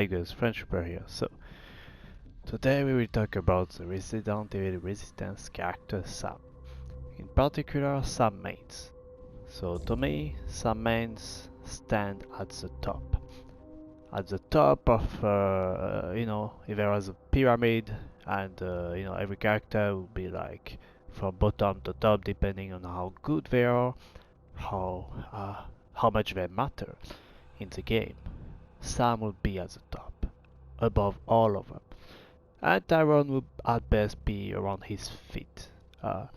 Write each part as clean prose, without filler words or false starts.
Vegas, French Reaper here. So, today we will talk about the Resident Evil Resistance character Sam. In particular, Sam mains. So, to me, Sam mains stand at the top. At the top of, if there was a pyramid, and every character would be like from bottom to top depending on how good they are, how how much they matter in the game. Sam would be at the top, above all of them. And Tyrone would at best be around his feet. Uh,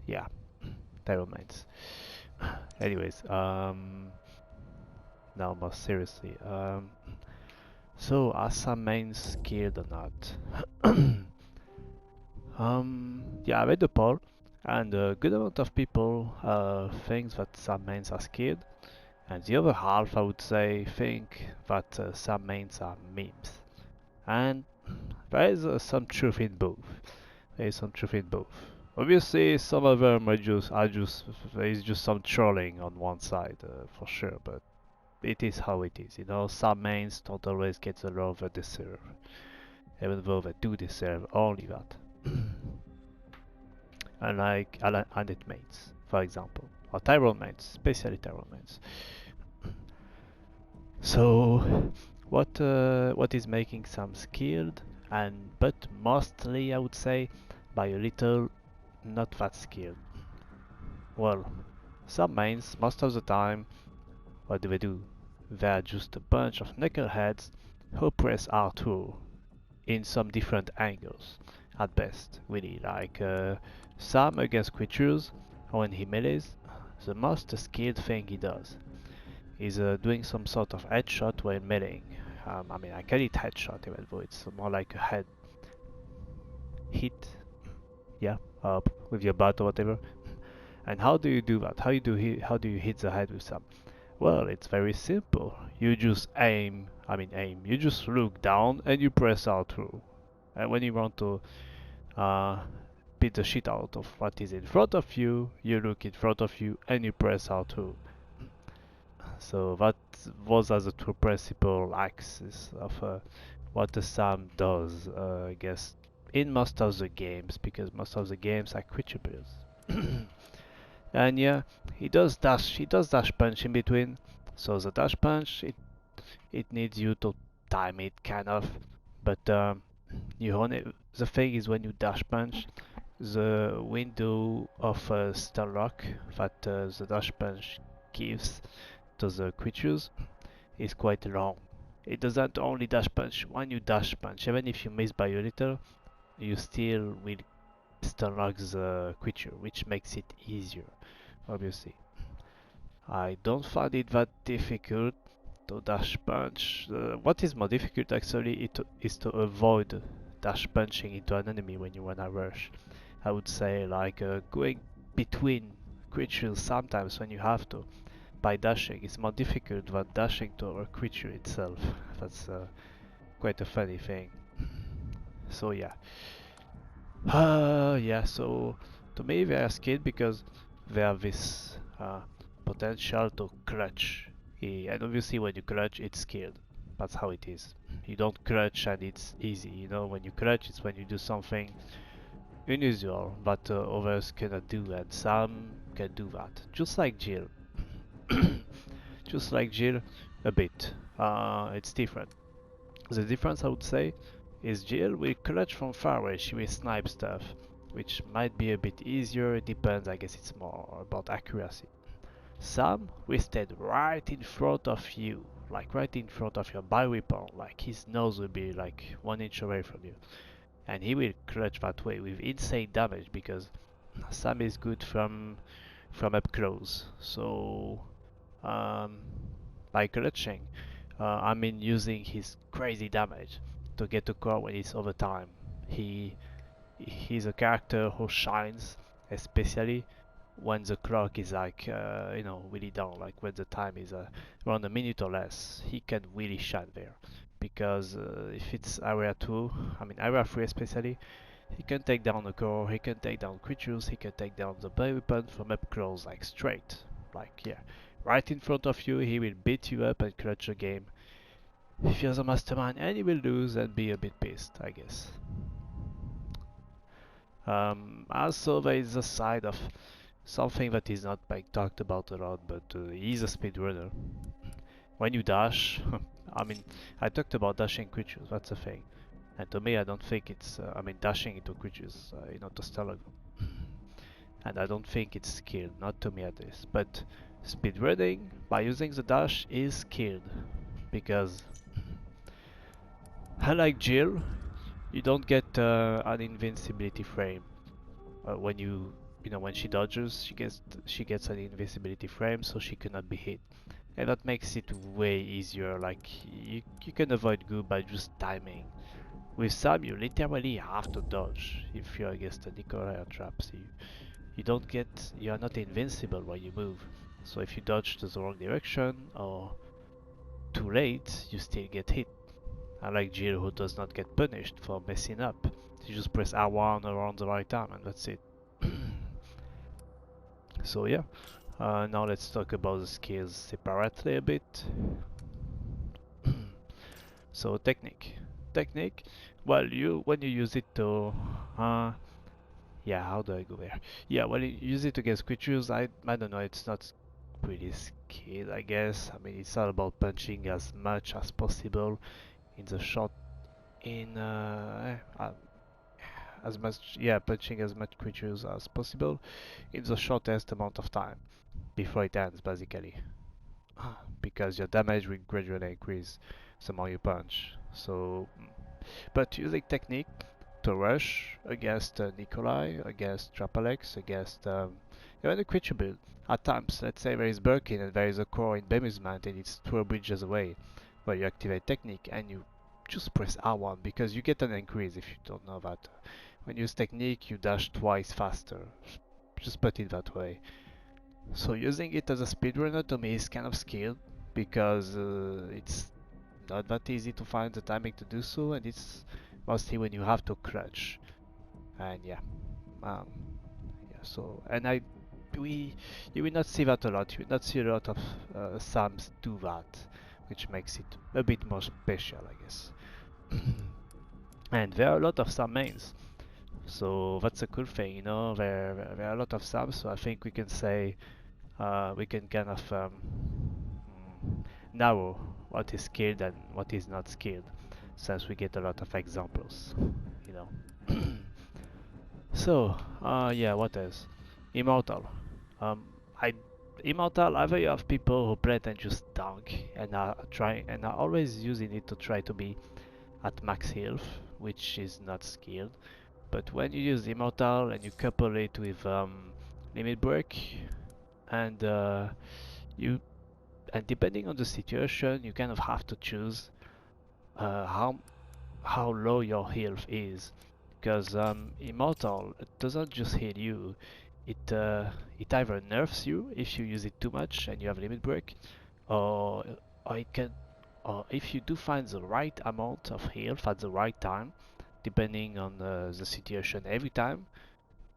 yeah, Tyrone mains. Anyways, now more seriously, so are Sam mains skilled or not? Yeah, I read the poll, and a good amount of people think that Sam mains are skilled, and the other half, I would say, think that Sam mains are memes. And there is some truth in both. There is some truth in both. Obviously, some of them are just there is just some trolling on one side for sure, but it is how it is. Some mains don't always get the love they deserve, even though they do deserve only that. Unlike unit mains, for example, or Tyrone mains, especially Tyrone mains. So, what is making some skilled, and but mostly I would say by a little not that skilled. Well, some mains most of the time, what do they do? They're just a bunch of knuckleheads who press R2 in some different angles, at best, really. Like Sam against creatures, when he melees, the most skilled thing he does is doing some sort of headshot while meleeing. I mean, I call it headshot even though it's more like a head hit, yeah, with your butt or whatever. And how do you do that? How do you hit the head with some? Well, it's very simple. You just aim. You just look down and you press R2. And when you want to uh, beat the shit out of what is in front of you, you look in front of you and you press R2. So that was as a two principal axis of what the Sam does, I guess, in most of the games, because most of the games are creature builds. And yeah, he does dash punch in between. So the dash punch, it needs you to time it kind of, but the thing is when you dash punch, the window of stun lock that the dash punch gives to the creatures is quite long. It doesn't only dash punch when you dash punch, even if you miss by a little, you still will stun lock the creature, which makes it easier, obviously. I don't find it that difficult to dash punch. What is more difficult actually is to avoid dash punching into an enemy when you wanna rush. I would say like going between creatures sometimes when you have to by dashing is more difficult than dashing to a creature itself. That's quite a funny thing. So yeah. Yeah, so to me they are skilled because they have this potential to clutch. And obviously when you clutch it's skilled. That's how it is. You don't clutch and it's easy, when you clutch it's when you do something unusual that others cannot do, and some can do that. Just like Jill. Just like Jill a bit. It's different. The difference I would say is Jill will clutch from far away, she will snipe stuff, which might be a bit easier, it depends, I guess it's more about accuracy. Sam will stand right in front of you, like right in front of your bio weapon, like his nose will be like 1 inch away from you. And he will clutch that way with insane damage because Sam is good from up close. So um, by clutching, I mean using his crazy damage to get a core when it's overtime. He he's a character who shines, especially when the clock is like really down, like when the time is around a minute or less. He can really shine there because if it's area 2, I mean area 3 especially, he can take down a core, he can take down creatures, he can take down the bio weapon from up close, like straight, like yeah, right in front of you. He will beat you up and clutch a game if you're the mastermind and you will lose, then be a bit pissed, I guess. Also, there is a side of something that is not like talked about a lot, but he's a speedrunner. When you dash, I mean, I talked about dashing creatures, that's a thing. And to me, I don't think it's, I mean, dashing into creatures, to Stellar. And I don't think it's skilled, not to me at least. But speedrunning, by using the dash, is skilled. Because, unlike Jill, you don't get an invincibility frame. When when she dodges, she gets an invincibility frame, so she cannot be hit. And that makes it way easier, like, you can avoid goo by just timing. With Sam, you literally have to dodge if you're against the Nicolai traps. You are not invincible while you move. So if you dodge to the wrong direction or too late, you still get hit. Unlike Jill, who does not get punished for messing up. You just press R1 around the right time and that's it. So yeah, now let's talk about the skills separately a bit. So technique. Well, when you use it to, yeah, how do I go there? Yeah, well, you use it against creatures. I don't know. It's not pretty skilled, I guess. I mean, it's all about punching as much as possible in the shot. As much, yeah, punching as much creatures as possible in the shortest amount of time before it ends, basically. Because your damage will gradually increase the more you punch. So, but using technique to rush against Nikolai, against Trapalex, against even a creature build. At times, let's say there is Birkin and there is a core in Bemusement and it's 2 bridges away, where you activate technique and you just press R1 because you get an increase if you don't know that. When you use technique, you dash twice faster. Just put it that way. So using it as a speedrunner to me is kind of skilled because it's not that easy to find the timing to do so, and it's mostly when you have to clutch. And yeah, um, yeah. So you will not see that a lot. You will not see a lot of Sams do that, which makes it a bit more special, I guess. And there are a lot of Sam mains, so that's a cool thing, There are a lot of Sams, so I think we can say we can kind of narrow what is skilled and what is not skilled, since we get a lot of examples, you know. So, yeah, what else? Immortal. Um, I Immortal. Either you have people who play it and just dunk and are always using it to try to be at max health, which is not skilled. But when you use Immortal and you couple it with Limit Break, and you and depending on the situation, you kind of have to choose uh, how how low your health is, because Immortal, it doesn't just hit you, it either nerfs you if you use it too much and you have limit break, or it can, or if you do find the right amount of health at the right time, depending on the situation every time,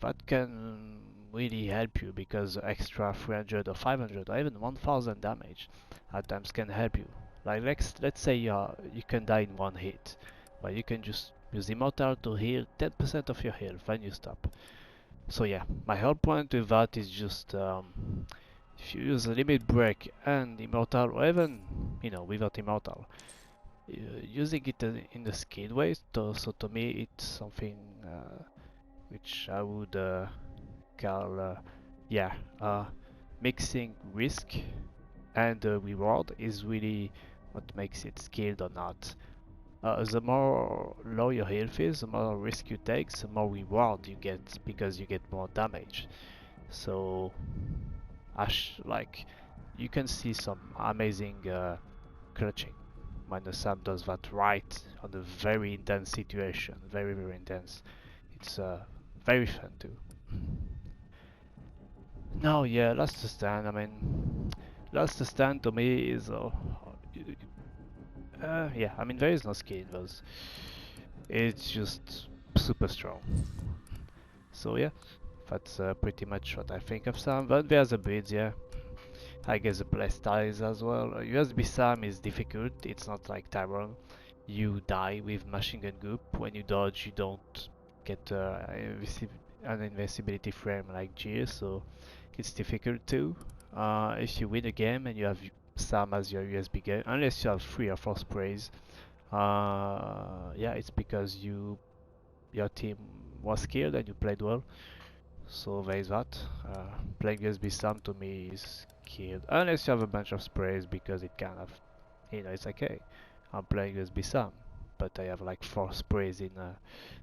that can really help you, because extra 300 or 500 or even 1000 damage at times can help you. Like let's say you can die in one hit, but you can just use Immortal to heal 10% of your health when you stop. So yeah, my whole point with that is just if you use a limit break and Immortal, or even without Immortal, using it in a skilled way. So to me, it's something which I would call, yeah, mixing risk and reward is really what makes it skilled or not. The more low your health is, the more risk you take, the more reward you get because you get more damage. So, like, you can see some amazing clutching when the Sam does that right on a very intense situation, very very intense. It's very fun too. No, yeah, Last Stand. I mean, Last Stand to me is yeah. I mean, there is no skill in those. It's just super strong. So yeah, that's pretty much what I think of Sam. But there's a bit, yeah. I guess the playstyle is as well. USB SAM is difficult, it's not like Tyrone. You die with machine gun goop. When you dodge, you don't get an invincibility frame like Gear, so it's difficult too. If you win a game and you have SAM as your USB gun, unless you have 3 or 4 sprays, yeah, it's because your team was skilled and you played well. So there is that. Playing USB SAM to me is killed. Unless you have a bunch of sprays because it kind of, it's okay. I'm playing USB SAM, but I have like 4 sprays in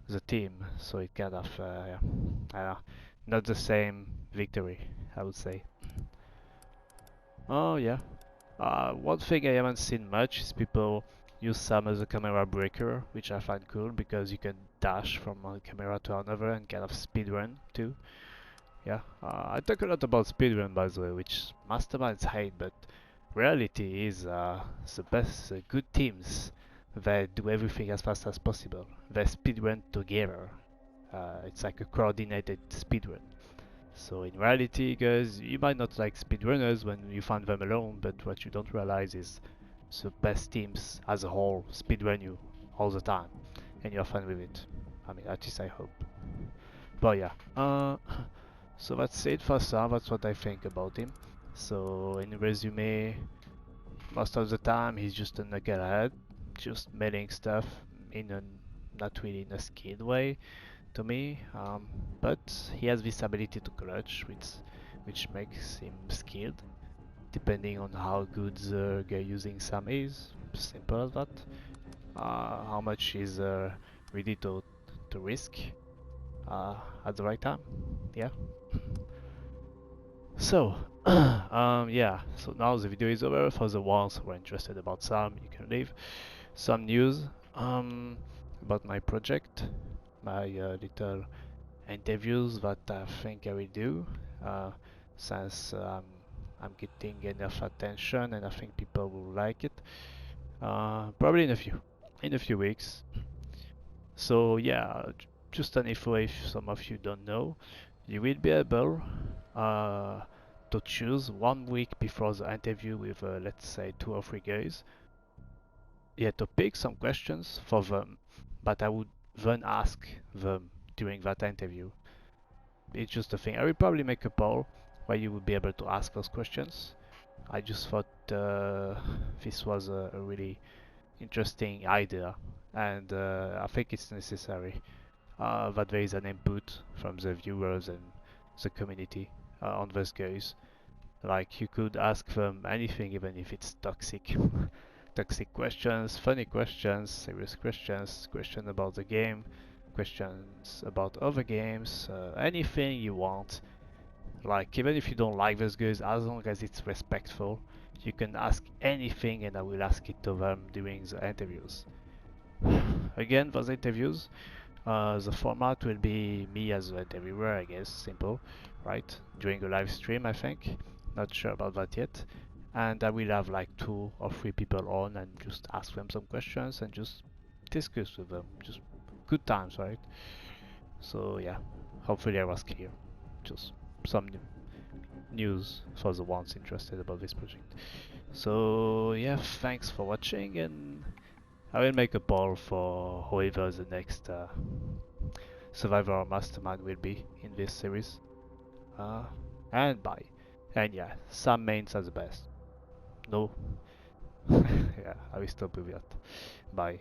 the team, so it kind of, yeah, not the same victory, I would say. Oh yeah. One thing I haven't seen much is people use SAM as a camera breaker, which I find cool because you can dash from one camera to another and kind of speedrun too. Yeah, I talk a lot about speedrun by the way, which masterminds hate, but reality is the best good teams they do everything as fast as possible. They speedrun together. It's like a coordinated speedrun. So in reality, guys, you might not like speedrunners when you find them alone, but what you don't realize is the best teams as a whole speedrun you all the time, and you're fine with it. I mean, at least I hope. But yeah, so that's it for Sam. That's what I think about him. So in resume, most of the time he's just a knucklehead, just mailing stuff in a not really in a skilled way to me. But he has this ability to clutch, which makes him skilled, depending on how good the guy using Sam is. Simple as that. How much he's ready to risk at the right time. Yeah. So, yeah, so now the video is over. For the ones who are interested about Sam, you can leave. Some news about my project, my little interviews that I think I will do, since I'm getting enough attention and I think people will like it. Probably in a few weeks. So yeah, just an info if some of you don't know, you will be able uh, to choose 1 week before the interview with let's say 2 or 3 guys. Yeah, to pick some questions for them, but I would then ask them during that interview. It's just a thing. I will probably make a poll where you will be able to ask those questions. I just thought this was a really interesting idea, and I think it's necessary that there is an input from the viewers and the community on those guys. Like you could ask them anything, even if it's toxic, toxic questions, funny questions, serious questions, questions about the game, questions about other games, anything you want. Like even if you don't like those guys, as long as it's respectful, you can ask anything, and I will ask it to them during the interviews. Again, those interviews, the format will be me as an interviewer, I guess, simple, right? During a live stream, I think. Not sure about that yet. And I will have like 2 or 3 people on and just ask them some questions and just discuss with them. Just good times, right? So yeah, hopefully I was clear. Just some news for the ones interested about this project. So yeah, thanks for watching, and I will make a poll for whoever the next Survivor or Mastermind will be in this series. Uh, and bye. And yeah, some mains are the best. No. Yeah, I will stop with that. Bye.